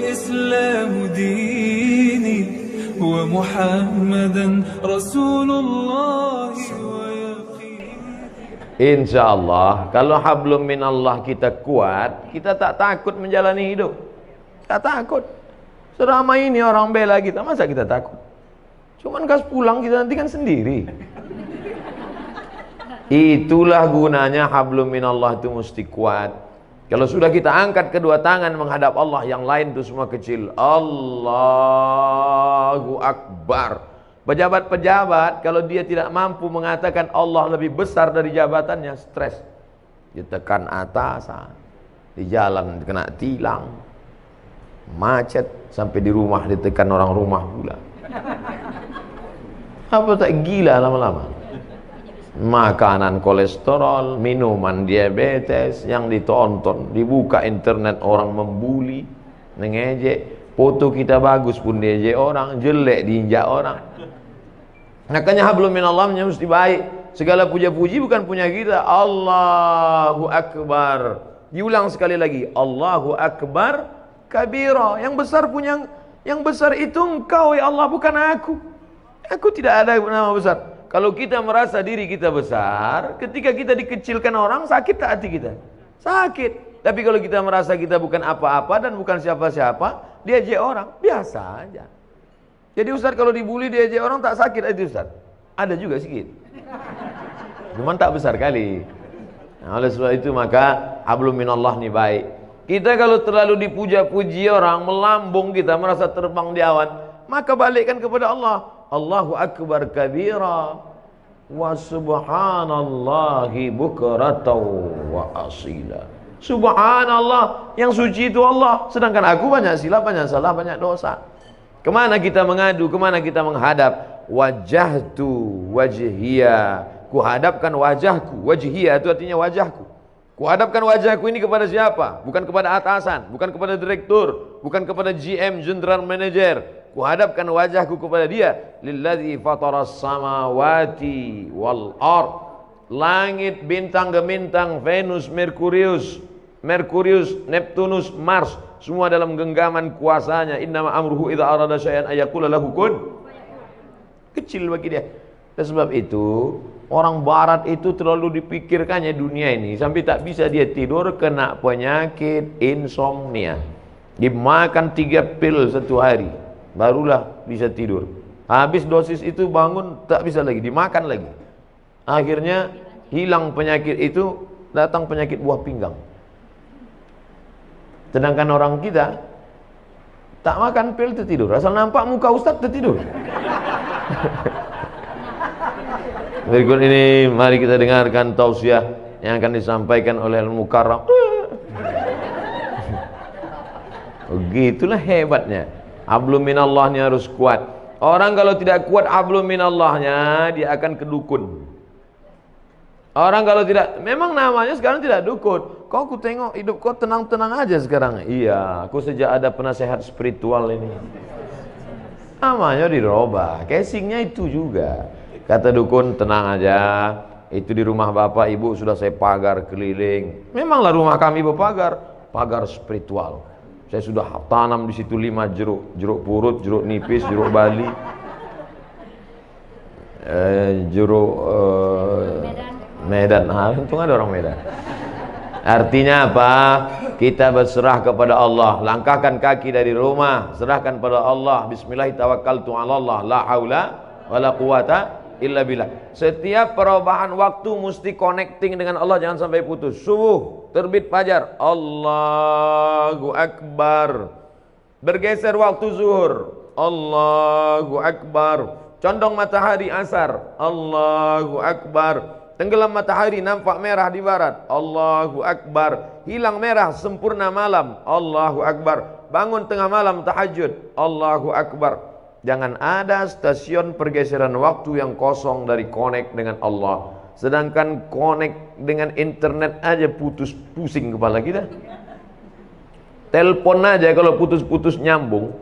الإسلام ديني ومحمدا رسول الله ويقيني. Insya Allah, kalau hablum minallah kita kuat, kita tak takut menjalani hidup. Tak takut. Selama ini orang bela kita, masa kita takut? Cuman kas pulang kita nanti kan sendiri. Itulah gunanya hablum minallah itu mesti kuat. Kalau sudah kita angkat kedua tangan menghadap Allah, yang lain itu semua kecil. Allahu Akbar. Pejabat-pejabat kalau dia tidak mampu mengatakan Allah lebih besar dari jabatannya, stres. Ditekan atasan, di jalan kena tilang, macet, sampai di rumah ditekan orang rumah pula. Apa tak gila lama-lama? Makanan kolesterol, minuman diabetes yang ditonton, dibuka internet orang membuli, mengejek, foto kita bagus pun diejek orang, jelek diinjak orang. Makanya hablum minallah mesti baik. Segala puja-puji bukan punya kita. Allahu Akbar. Diulang sekali lagi. Allahu Akbar kabira. Yang besar punya, yang besar itu engkau ya Allah, bukan aku. Aku tidak ada nama besar. Kalau kita merasa diri kita besar, ketika kita dikecilkan orang, sakit tak hati kita? Sakit. Tapi kalau kita merasa kita bukan apa-apa dan bukan siapa-siapa, diejek orang, biasa aja. Jadi Ustaz kalau dibully diejek orang tak sakit itu Ustaz? Ada juga sedikit. Cuman tak besar kali. Nah, oleh sebab itu maka hablum minallah ni baik. Kita kalau terlalu dipuja-puji orang, melambung kita, merasa terbang di awan, maka balikkan kepada Allah. Allahu Akbar kabira wa subhanallahi bukratan wa asila. Subhanallah, yang suci itu Allah, sedangkan aku banyak silap, banyak salah, banyak dosa. Kemana kita mengadu, kemana kita menghadap? Wajahtu wajhiya, kuhadapkan wajahku. Wajhiya itu artinya wajahku. Kuhadapkan wajahku ini kepada siapa? Bukan kepada atasan, bukan kepada direktur, bukan kepada GM, general manager. Kuhadapkan wajahku kepada dia. Lilladzi fataras samawati wal ard. Langit, bintang gemintang, Venus, Merkurius, Neptunus, Mars, semua dalam genggaman kuasanya. Innama amruhu idza arada syai'an ayaqula lahu kun. Kecil bagi dia. Dan sebab itu orang barat itu terlalu dipikirkannya dunia ini sampai tak bisa dia tidur, kena penyakit insomnia. Dimakan 3 pil satu hari barulah bisa tidur. Habis dosis itu bangun tak bisa lagi, dimakan lagi. Akhirnya hilang penyakit itu, datang penyakit buah pinggang. Sedangkan orang kita tak makan pil tertidur, asal nampak muka ustaz tertidur. Berikut ini mari kita dengarkan tausiah yang akan disampaikan oleh Al-Mukarram. Begitulah hebatnya. Hablum minallahnya harus kuat. Orang kalau tidak kuat hablum minallahnya, dia akan kedukun. Orang kalau tidak, memang namanya sekarang tidak dukun. Kau ku tengok hidup kau tenang-tenang aja sekarang. Iya, aku sejak ada penasehat spiritual ini. Namanya dirubah, casingnya itu juga. Kata dukun, tenang aja, itu di rumah bapak ibu sudah saya pagar keliling. Memanglah rumah kami berpagar, pagar spiritual. Saya sudah tanam di situ 5 jeruk, jeruk purut, jeruk nipis, jeruk bali, jeruk Medan. Untung ada orang Medan. Artinya apa? Kita berserah kepada Allah. Langkahkan kaki dari rumah, serahkan pada Allah. Bismillahirrahmanirrahim. La haula wala quwata illa billah. Setiap perubahan waktu mesti connecting dengan Allah, jangan sampai putus. Subuh, terbit fajar, Allahu Akbar. Bergeser waktu zuhur, Allahu Akbar. Condong matahari asar, Allahu Akbar. Tenggelam matahari nampak merah di barat, Allahu Akbar. Hilang merah sempurna malam, Allahu Akbar. Bangun tengah malam tahajud, Allahu Akbar. Jangan ada stasiun pergeseran waktu yang kosong dari connect dengan Allah. Sedangkan connect dengan internet aja putus, pusing kepala kita. Telepon aja kalau putus-putus nyambung,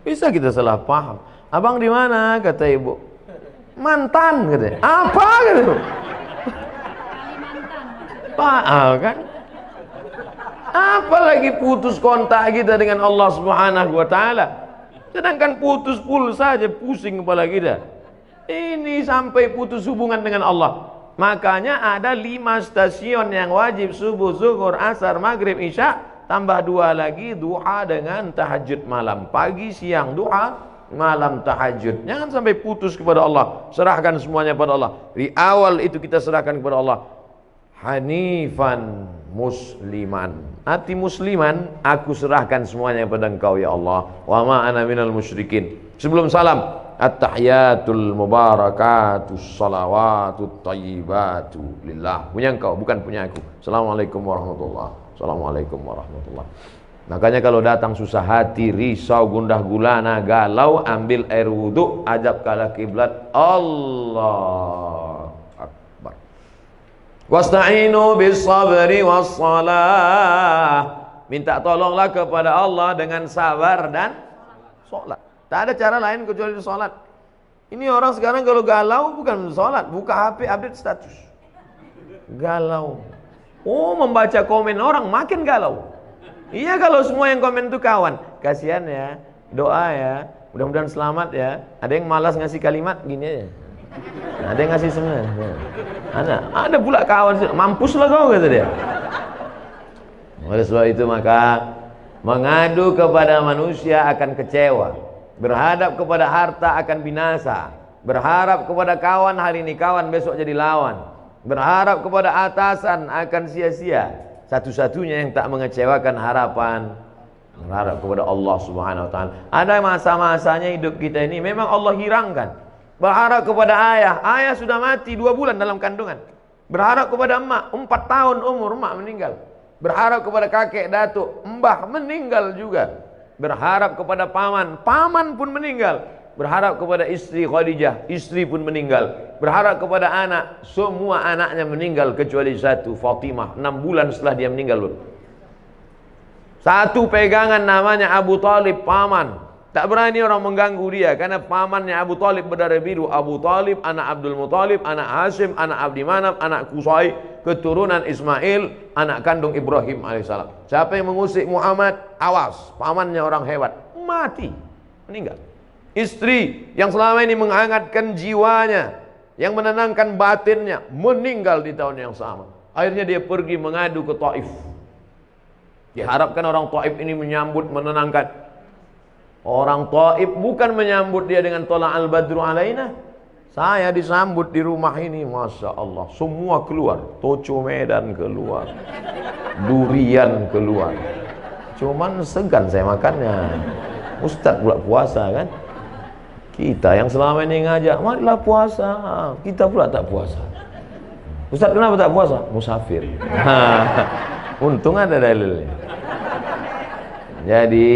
bisa kita salah paham. Abang di mana? Kata ibu. Mantan katanya. Apa gitu? Pak kan? Apalagi putus kontak kita dengan Allah Subhanahu wa taala. Sedangkan putus pulsa saja pusing kepala kita. Ini sampai putus hubungan dengan Allah. Makanya ada 5 stasiun yang wajib: subuh, zuhur, asar, maghrib, isya, tambah 2 lagi duha dengan tahajud malam. Pagi, siang duha, malam tahajud. Jangan sampai putus kepada Allah. Serahkan semuanya pada Allah. Di awal itu kita serahkan kepada Allah. Hanifan musliman, hati musliman, aku serahkan semuanya kepada Engkau ya Allah. Wa ma ana minal musyrikin. Sebelum salam, at-tahiyatul mubarakatus salawatut thayyibatu lillah. Punya Engkau, bukan punya aku. Assalamualaikum warahmatullahi. Assalamualaikum warahmatullahi. Makanya kalau datang susah hati, risau, gundah gulana, galau, ambil air wudu, ajab ke kiblat. Allah wasta'inu bis sabri was salah. Minta tolonglah kepada Allah dengan sabar dan salat. Tak ada cara lain kecuali salat. Ini orang sekarang kalau galau bukan salat, buka HP update status. Galau. Oh, membaca komen orang makin galau. Iya, kalau semua yang komen itu kawan. Kasihan ya, doa ya, mudah-mudahan selamat ya. Ada yang malas ngasih kalimat gini aja. Ada yang ngasih semua. Ada pula kawan, mampuslah kau, kata dia. Oleh sebab itu maka mengadu kepada manusia akan kecewa, berhadap kepada harta akan binasa, berharap kepada kawan hari ini kawan, besok jadi lawan, berharap kepada atasan akan sia-sia. Satu-satunya yang tak mengecewakan harapan, berharap kepada Allah Subhanahu wa taala. Ada masa-masanya hidup kita ini memang Allah hirangkan. Berharap kepada ayah, ayah sudah mati 2 bulan dalam kandungan. Berharap kepada emak, 4 tahun umur emak meninggal. Berharap kepada kakek, datuk, mbah meninggal juga. Berharap kepada paman, paman pun meninggal. Berharap kepada istri Khadijah, istri pun meninggal. Berharap kepada anak, semua anaknya meninggal kecuali satu, Fatimah, 6 bulan setelah dia meninggal. Satu pegangan namanya Abu Talib, paman. Tak berani orang mengganggu dia karena pamannya Abu Talib berdarah biru. Abu Talib anak Abdul Muthalib, anak Hashim, anak Abdi Manaf, anak Qusay, keturunan Ismail, anak kandung Ibrahim alaihissalam. Siapa yang mengusik Muhammad, awas, pamannya orang hebat, mati, meninggal. Istri yang selama ini menghangatkan jiwanya, yang menenangkan batinnya, meninggal di tahun yang sama. Akhirnya dia pergi mengadu ke Taif. Diharapkan orang Taif ini menyambut, menenangkan. Orang Taif bukan menyambut dia dengan tola al-badru alaina. Saya disambut di rumah ini, Masya Allah, semua keluar. Toco Medan keluar, durian keluar. Cuman segan saya makannya. Ustadz pula puasa kan. Kita yang selama ini ngajak, marilah puasa, kita pula tak puasa. Ustadz kenapa tak puasa? Musafir. Untung ada dalilnya. Jadi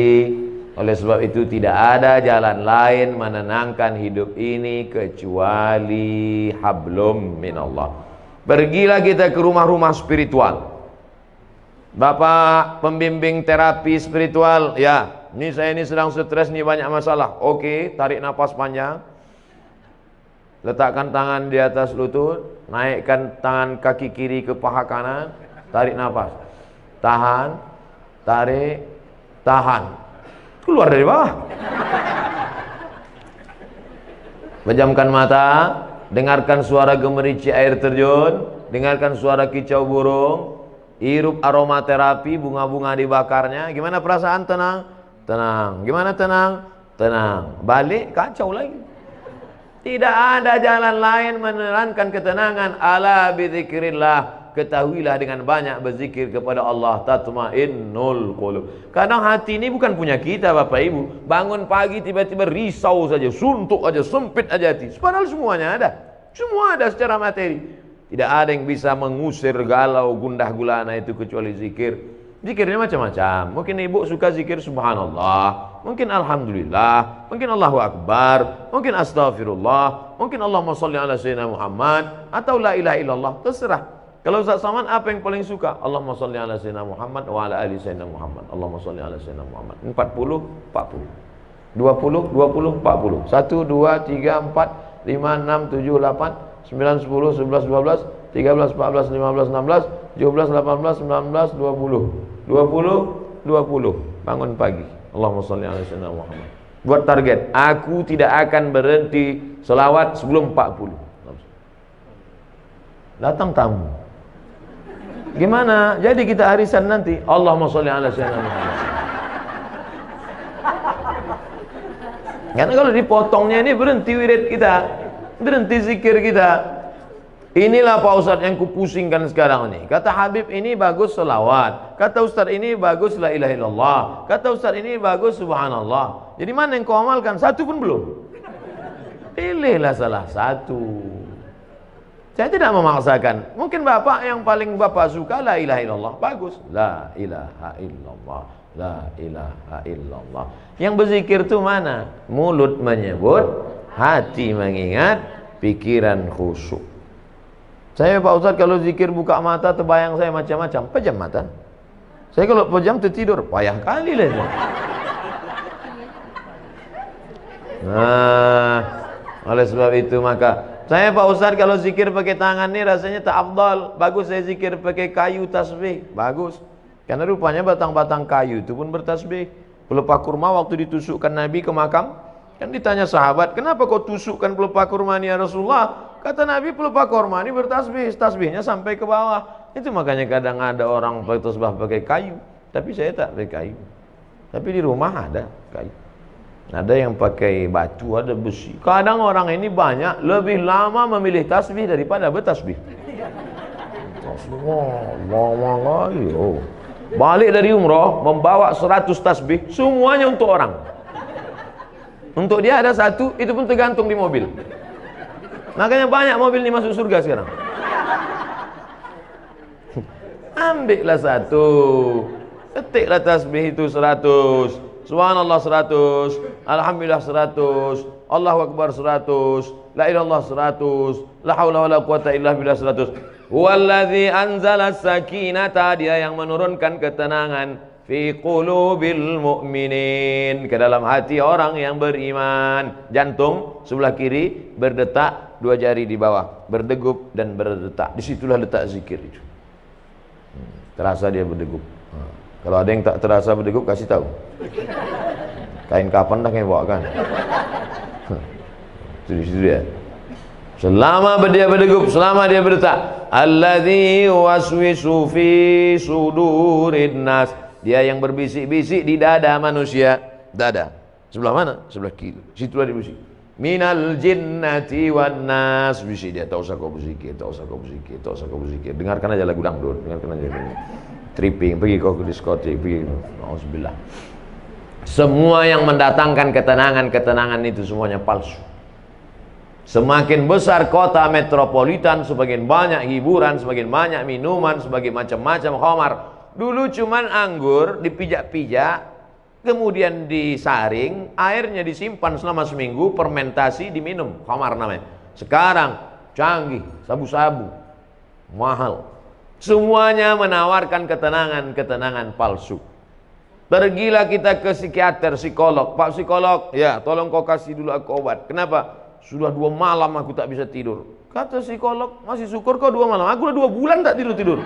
oleh sebab itu tidak ada jalan lain menenangkan hidup ini kecuali hablum minallah. Pergilah kita ke rumah-rumah spiritual. Bapak pembimbing terapi spiritual, ya, ini saya ini sedang stres nih, banyak masalah. Oke, tarik nafas panjang. Letakkan tangan di atas lutut, naikkan tangan kaki kiri ke paha kanan, tarik nafas. Tahan, tarik, tahan. Keluar dari bawah. Pejamkan mata, dengarkan suara gemerici air terjun, dengarkan suara kicau burung, hirup aromaterapi, bunga-bunga dibakarnya. Gimana perasaan? Tenang, tenang. Gimana tenang? Tenang. Balik kacau lagi. Tidak ada jalan lain menerangkan ketenangan. Ala bidzikrillah. Ketahuilah dengan banyak berzikir kepada Allah tatmainnul qulub. Kadang hati ini bukan punya kita Bapak Ibu. Bangun pagi tiba-tiba risau saja, suntuk aja, sempit aja hati. Padahal semuanya ada. Semua ada secara materi. Tidak ada yang bisa mengusir galau gundah gulana itu kecuali zikir. Zikirnya macam-macam. Mungkin ibu suka zikir subhanallah, mungkin alhamdulillah, mungkin Allahu akbar, mungkin astaghfirullah, mungkin Allahumma shalli ala sayyidina Muhammad, atau la ilaha illallah, terserah. Kalau Ustaz Saman apa yang paling suka? Allahumma shalli ala sayyidina Muhammad wa ala ali sayyidina Muhammad. Allahumma shalli ala sayyidina Muhammad. 40, 40. 20, 20, 40. 1, 2, 3, 4, 5, 6, 7, 8, 9, 10, 11, 12, 13, 14, 15, 16, 17, 18, 19, 20. 21, 20 bangun pagi. Allahumma sholli ala sayyidina Muhammad. Buat target, aku tidak akan berhenti selawat sebelum 40. Datang tamu. Gimana? Jadi kita arisan nanti. Allahumma sholli ala sayyidina Muhammad. Karena kalau dipotongnya ini berhenti wirid kita, berhenti zikir kita. Inilah Pak Ustadz yang kupusingkan sekarang ini. Kata Habib ini bagus selawat. Kata Ustadz ini bagus la ilaha illallah. Kata Ustadz ini bagus subhanallah. Jadi mana yang kau amalkan? Satu pun belum. Pilihlah salah satu. Saya tidak memaksakan. Mungkin bapak yang paling bapak suka la ilaha illallah. Bagus. La ilaha illallah. La ilaha illallah. Yang berzikir itu mana? Mulut menyebut, hati mengingat, pikiran khusyuk. Saya Pak Ustadz kalau zikir buka mata terbayang saya macam-macam. Pejam mata. Saya kalau pejam tertidur, payah kali lah. Nah, oleh sebab itu maka saya Pak Ustadz kalau zikir pakai tangan ini rasanya tak afdal. Bagus saya zikir pakai kayu tasbih. Bagus. Karena rupanya batang-batang kayu itu pun bertasbih. Pelepah kurma waktu ditusukkan Nabi ke makam, kan ditanya sahabat, kenapa kau tusukkan pelepah kurma ini ya Rasulullah? Kata Nabi, pelepah kurma ini bertasbih, tasbihnya sampai ke bawah. Itu makanya kadang ada orang bertasbih pakai kayu, tapi saya tak pakai kayu. Tapi di rumah ada kayu. Ada yang pakai batu, ada besi. Kadang orang ini banyak lebih lama memilih tasbih daripada bertasbih. Balik dari umroh membawa 100 tasbih, semuanya untuk orang. Untuk dia ada satu, itu pun tergantung di mobil. Makanya banyak mobil ini masuk surga sekarang. Ambillah satu, ketiklah tasbih itu 100, subhanallah 100, alhamdulillah 100, Allahu akbar 100, la ilallah 100, la haula wala quwata illa billah 100. Wallazi anzala sakinata, dia yang menurunkan ketenangan fi qulubil mu'minin, ke dalam hati orang yang beriman. Jantung sebelah kiri berdetak, dua jari di bawah berdegup dan berdetak. Disitulah letak zikir itu. Terasa dia berdegup. Kalau ada yang tak terasa berdegup, kasih tahu. Kain kapan dah yang bawa kan? Itu di situ dia. Selama dia berdegup, selama dia berdetak, alladzi waswisu fi sudurin nas, dia yang berbisik-bisik di dada manusia. Dada sebelah mana? Sebelah kiri. Situlah dia berbisik. Minal jinnati wan nas, bisik dia. Tak usah kau berzikir, tak usah kau berzikir, tak usah kau berzikir. Dengarkan aja lagu dangdut, dengarkan aja tripping, pergi kau ke diskotik, pergi. Auzubillah. Semua yang mendatangkan ketenangan itu semuanya palsu. Semakin besar kota metropolitan, semakin banyak hiburan, semakin banyak minuman, semakin macam-macam khamar. Dulu cuman anggur dipijak-pijak, kemudian disaring, airnya disimpan selama seminggu, fermentasi, diminum, khamar namanya. Sekarang canggih, sabu-sabu, mahal. Semuanya menawarkan ketenangan palsu. Pergilah kita ke psikiater, psikolog. Pak psikolog, ya tolong kau kasih dulu aku obat. Kenapa? Sudah 2 malam aku tak bisa tidur. Kata psikolog, masih syukur kau 2 malam. Aku udah 2 bulan tak tidur.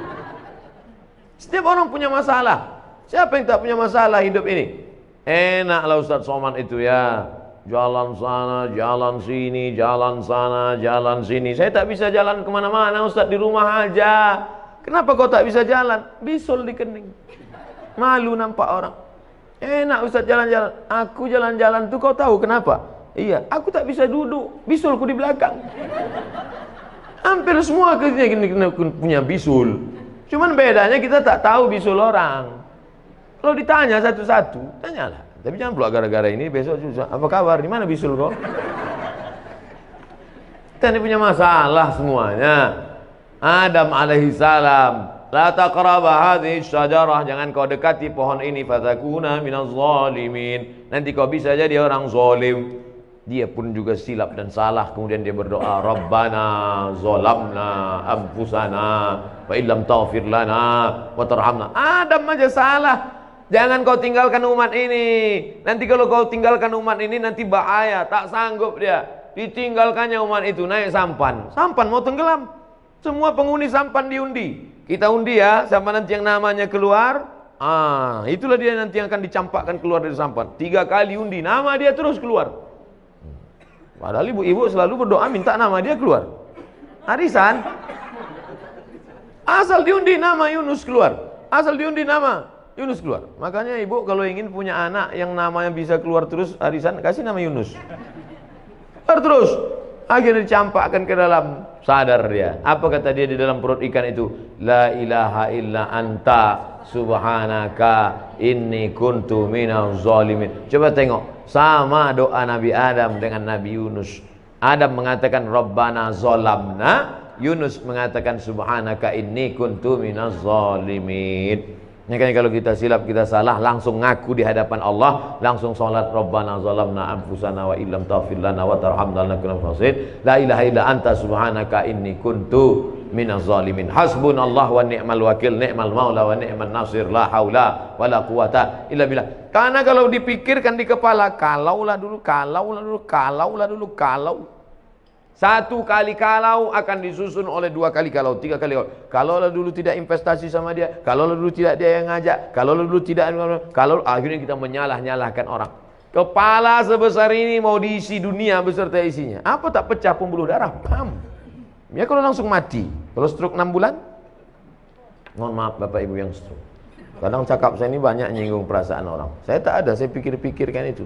Setiap orang punya masalah. Siapa yang tak punya masalah hidup ini? Enaklah Ustaz Somad itu ya. Jalan sana, jalan sini, jalan sana, jalan sini. Saya tak bisa jalan kemana-mana Ustaz, di rumah aja. Kenapa kau tak bisa jalan? Bisul di kening. Malu nampak orang. Enak Ustaz jalan-jalan. Aku jalan-jalan tuh kau tahu kenapa? Iya, aku tak bisa duduk, bisulku di belakang. Hampir semua kita punya bisul. Cuman bedanya kita tak tahu bisul orang. Kalau ditanya satu-satu, tanyalah. Tapi jangan pula gara-gara ini besok susah. Apa kabar? Di mana bisul kau? Kita ini punya masalah semuanya. Adam alaihissalam, la taqraba hadhihi syajarah, jangan kau dekati pohon ini, fatakuna minaz zalimin. Nanti kau bisa jadi orang zalim. Dia pun juga silap dan salah, kemudian dia berdoa, Rabbana zalamna anfusana wa illam taghfir lana wa tarhamna. Adam aja salah. Jangan kau tinggalkan umat ini. Nanti kalau kau tinggalkan umat ini nanti bahaya, tak sanggup dia. Ditinggalkannya umat itu, naik sampan. Sampan mau tenggelam. Semua penghuni sampan diundi. Kita undi ya, siapa nanti yang namanya keluar, Itulah dia nanti yang akan dicampakkan keluar dari sampan. 3 kali undi, nama dia terus keluar. Padahal ibu-ibu selalu berdoa minta nama dia keluar. Arisan, asal diundi nama Yunus keluar. Asal diundi nama Yunus keluar. Makanya ibu kalau ingin punya anak yang namanya bisa keluar terus arisan, kasih nama Yunus. Keluar terus. Akhirnya dicampakkan ke dalam, sadar dia. Apa kata dia di dalam perut ikan itu? La ilaha illa anta subhanaka inni kuntu minaz zalimin. Coba tengok, sama doa Nabi Adam dengan Nabi Yunus. Adam mengatakan Rabbana zolamna, Yunus mengatakan subhanaka inni kuntu minaz zalimin. Makanya kalau kita silap, kita salah, langsung ngaku di hadapan Allah, langsung salat Rabbana zalamna anfusana wa illam taghfir lana wa tarhamna lanakunanna minal khasirin. La ilaha illa anta subhanaka inni kuntu minaz zalimin. Hasbunallah wa ni'mal wakil, ni'mal maula wa ni'man nasir, la haula wala quwata illa billah. Karena kalau dipikirkan di kepala, kalaulah dulu, kalau 1 kali kalau akan disusun oleh 2 kali kalau, 3 kali kalau. Kalaulah dulu tidak investasi sama dia, kalaulah dulu tidak dia yang ngajak, kalaulah dulu tidak, kalau akhirnya kita menyalah-nyalahkan orang. Kepala sebesar ini mau diisi dunia beserta isinya. Apa tak pecah pembuluh darah? Pam. Ya kalau langsung mati. Kalau stroke 6 bulan? Mohon maaf Bapak Ibu yang stroke. Kadang cakap saya ini banyak nyinggung perasaan orang. Saya tak ada, saya pikir-pikirkan itu.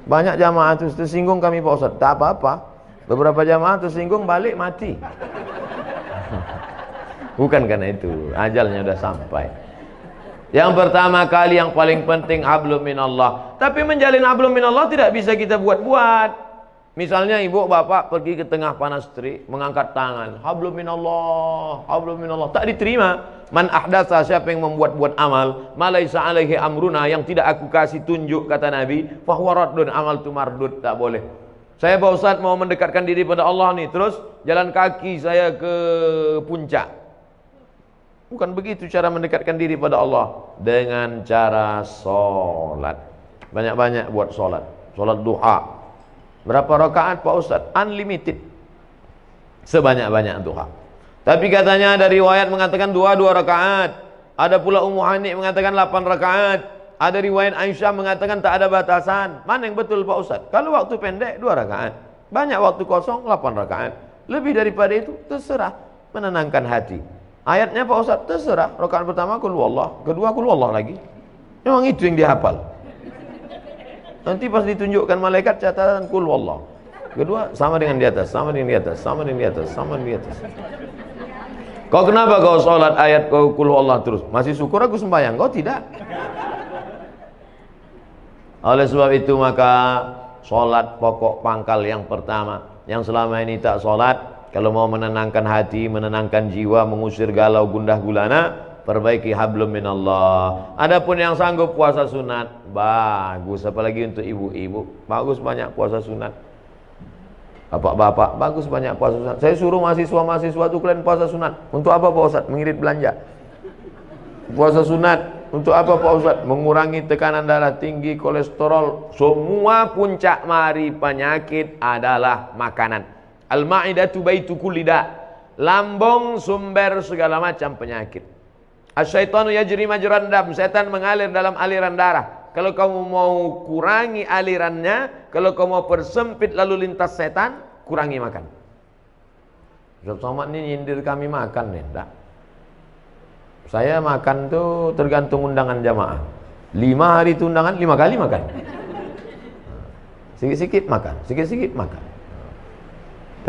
Banyak jamaah itu tersinggung kami Pak Ustaz. Tak apa-apa. Beberapa jamaah tersinggung balik mati. Bukan karena itu, ajalnya sudah sampai. Yang pertama kali yang paling penting hablum minallah. Tapi menjalin hablum minallah tidak bisa kita buat-buat. Misalnya ibu bapak pergi ke tengah panas terik, mengangkat tangan, hablum minallah, hablum minallah, tak diterima. Man ahdatsa, siapa yang membuat-buat amal, malaisa alaihi amruna, yang tidak aku kasih tunjuk, kata Nabi, fahuwa raddun, amal tu mardud, tak boleh. Saya Pak Ustadz mau mendekatkan diri pada Allah nih, terus jalan kaki saya ke puncak. Bukan begitu cara mendekatkan diri pada Allah. Dengan cara sholat. Banyak-banyak buat sholat. Sholat duha. Berapa rakaat Pak Ustadz? Unlimited. Sebanyak-banyak duha. Tapi katanya ada riwayat mengatakan 2 rakaat. Ada pula Ummu Hani mengatakan 8 rakaat. Ada riwayat Aisyah mengatakan tak ada batasan. Mana yang betul Pak Ustaz? Kalau waktu pendek 2 rakaat, banyak waktu kosong 8 rakaat. Lebih daripada itu terserah, menenangkan hati. Ayatnya Pak Ustaz terserah. Rakaat pertama qul huwallah, kedua qul huwallah lagi. Memang itu yang dihafal. Nanti pas ditunjukkan malaikat catatan qul huwallah. Kedua sama dengan di atas, sama dengan di atas, sama dengan di atas, sama dengan di atas. Kau kenapa kau sholat ayat kau qul huwallah terus? Masih syukur aku sembahyang, kau tidak. Oleh sebab itu maka sholat pokok pangkal yang pertama. Yang selama ini tak sholat, kalau mau menenangkan hati, menenangkan jiwa, mengusir galau gundah gulana, perbaiki hablum minallah. Adapun yang sanggup puasa sunat, bagus. Apalagi untuk ibu-ibu, bagus banyak puasa sunat. Bapak-bapak, bagus banyak puasa sunat. Saya suruh mahasiswa-mahasiswa itu kalian puasa sunat. Untuk apa Pak Ustaz? Mengirit belanja. Puasa sunat untuk apa Pak Ustaz? Mengurangi tekanan darah tinggi, kolesterol. Semua puncak mari penyakit adalah makanan. Al-ma'idatu baitu kulli da. Lambung sumber segala macam penyakit. Asyaitanu yajri majran dam. Setan mengalir dalam aliran darah. Kalau kamu mau kurangi alirannya, kalau kamu mau persempit lalu lintas setan, kurangi makan. Ustaz Somad ini nyindir kami makan nih, enggak? Saya makan tuh tergantung undangan jamaah. 5 hari itu undangan, 5 kali makan. Sikit-sikit makan, sikit-sikit makan.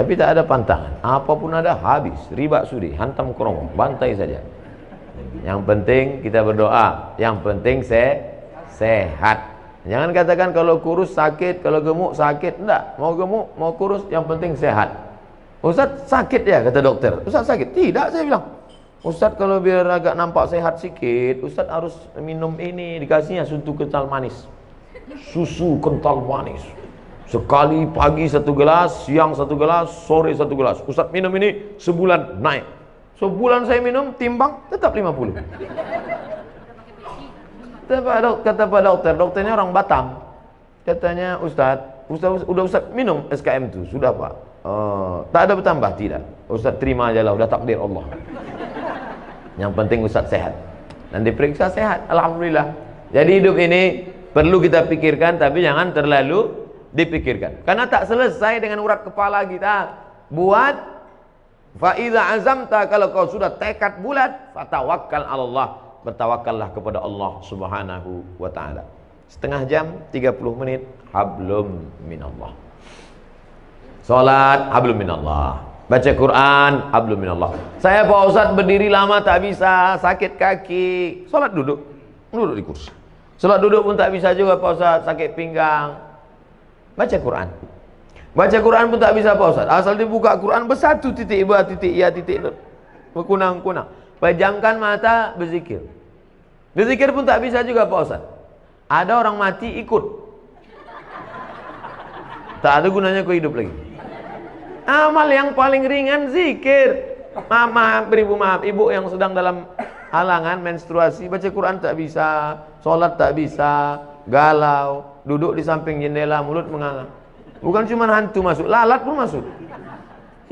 Tapi tak ada pantangan. Apapun ada habis. Riba sudi, hantam kerong, bantai saja. Yang penting kita berdoa. Yang penting sehat. Jangan katakan kalau kurus sakit, kalau gemuk sakit. Enggak, mau gemuk, mau kurus, yang penting sehat. Ustaz sakit ya, kata dokter. Ustaz sakit? Tidak, saya bilang. Ustaz kalau biar agak nampak sehat sikit, Ustaz harus minum ini, dikasihnya susu kental manis. Susu kental manis. Sekali pagi 1 gelas, siang 1 gelas, sore 1 gelas. Ustaz minum ini sebulan naik. Sebulan saya minum, timbang tetap 50. Kata Pak Dokter, dokternya orang Batam. Katanya Ustaz udah Ustaz minum SKM itu, sudah Pak. Tak ada bertambah, tidak. Ustaz terima aja lah, udah takdir Allah. Yang penting Ustaz sehat. dan diperiksa sehat, alhamdulillah. Jadi hidup ini perlu kita pikirkan, tapi jangan terlalu dipikirkan, karena tak selesai dengan urat kepala kita. Buat fa iza azamta, kalau kau sudah tekad bulat, fatawakkal 'ala Allah, bertawakallah kepada Allah Subhanahu wa taala. Setengah jam 30 menit hablum minallah. Salat hablum minallah, baca Quran hablum minallah. Saya Pak Ustaz berdiri lama tak bisa, sakit kaki. Salat duduk di kursi. Salat duduk pun tak bisa juga Pak Ustaz, sakit pinggang. Baca Quran. Baca Quran pun tak bisa Pak Ustaz. Asal dibuka Quran bersatu titik ba titik ya titik berkunang-kunang. Pejamkan mata berzikir. Berzikir pun tak bisa juga Pak Ustaz. Ada orang mati ikut. Tak ada gunanya kau hidup lagi. Amal yang paling ringan zikir. Maaf, ibu yang sedang dalam halangan menstruasi, baca Quran tak bisa, sholat tak bisa, galau, duduk di samping jendela, mulut menganga. Bukan cuma hantu masuk, lalat pun masuk.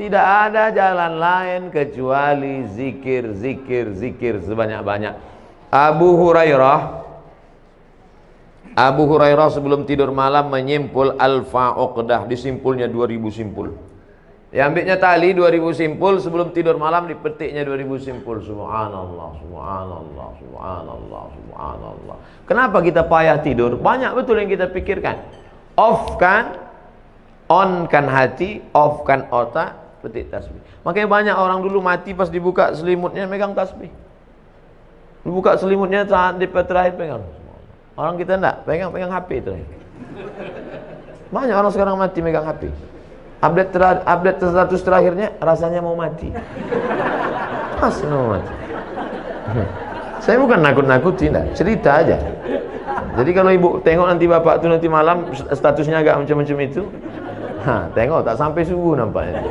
Tidak ada jalan lain kecuali zikir, zikir, zikir sebanyak-banyak. Abu Hurairah sebelum tidur malam menyimpul alfa uqdah, disimpulnya 2000 simpul. Diambilnya tali 2000 simpul, sebelum tidur malam dipetiknya 2000 simpul. Subhanallah, subhanallah, subhanallah, subhanallah. Kenapa kita payah tidur? Banyak betul yang kita pikirkan. On kan hati, off kan otak, petik tasbih. Makanya banyak orang dulu mati pas dibuka selimutnya megang tasbih. Dibuka selimutnya saat di terakhir pegang. Orang kita enggak, pegang HP terakhir. Banyak orang sekarang mati megang HP. Update status terakhirnya rasanya mau mati. Masih mau mati. Saya bukan nakut-nakutin, cerita aja. Jadi kalau ibu tengok nanti bapak tuh nanti malam statusnya agak macam-macam itu, tengok tak sampai subuh nampaknya.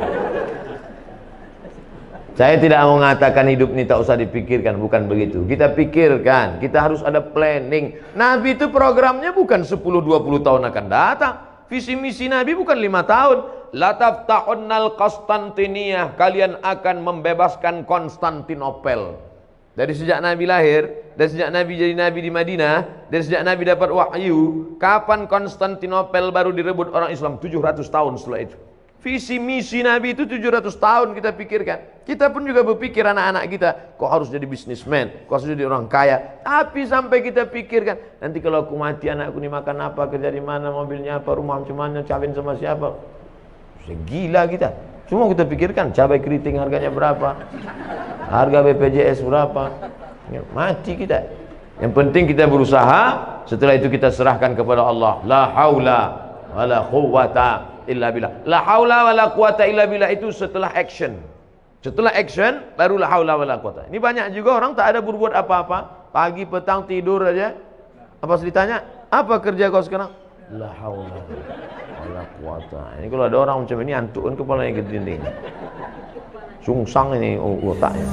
Saya tidak mau mengatakan hidup ini tak usah dipikirkan, bukan begitu. Kita pikirkan, kita harus ada planning. Nabi itu programnya bukan 10-20 tahun akan datang. Visi misi Nabi bukan 5 tahun. La taftahunal Konstantiniyah, kalian akan membebaskan Konstantinopel. Dari sejak Nabi lahir, dari sejak Nabi jadi Nabi di Madinah, dari sejak Nabi dapat wahyu, kapan Konstantinopel baru direbut orang Islam? 700 tahun setelah itu. Visi misi Nabi itu 700 tahun kita pikirkan. Kita pun juga berpikir anak-anak kita, kok harus jadi bisnismen, kok harus jadi orang kaya. Tapi sampai kita pikirkan, nanti kalau aku mati anakku ini makan apa, kerja di mana, mobilnya apa, rumah macam mana, kawin sama siapa. Segila kita. Semua kita pikirkan, cabai keriting harganya berapa, harga BPJS berapa. Mati kita. Yang penting kita berusaha, setelah itu kita serahkan kepada Allah. La haula wala quwwata illa billah. La haula wala quwwata illa billah itu setelah action. Setelah action baru la haula wala quwwata. Ini banyak juga orang tak ada berbuat apa-apa, pagi petang tidur aja. Apa ditanya, apa kerja kau sekarang? La haula wala quwwata. Ini kalau ada orang macam ini antukan kepalanya ke dinding. Sungsang ini otaknya.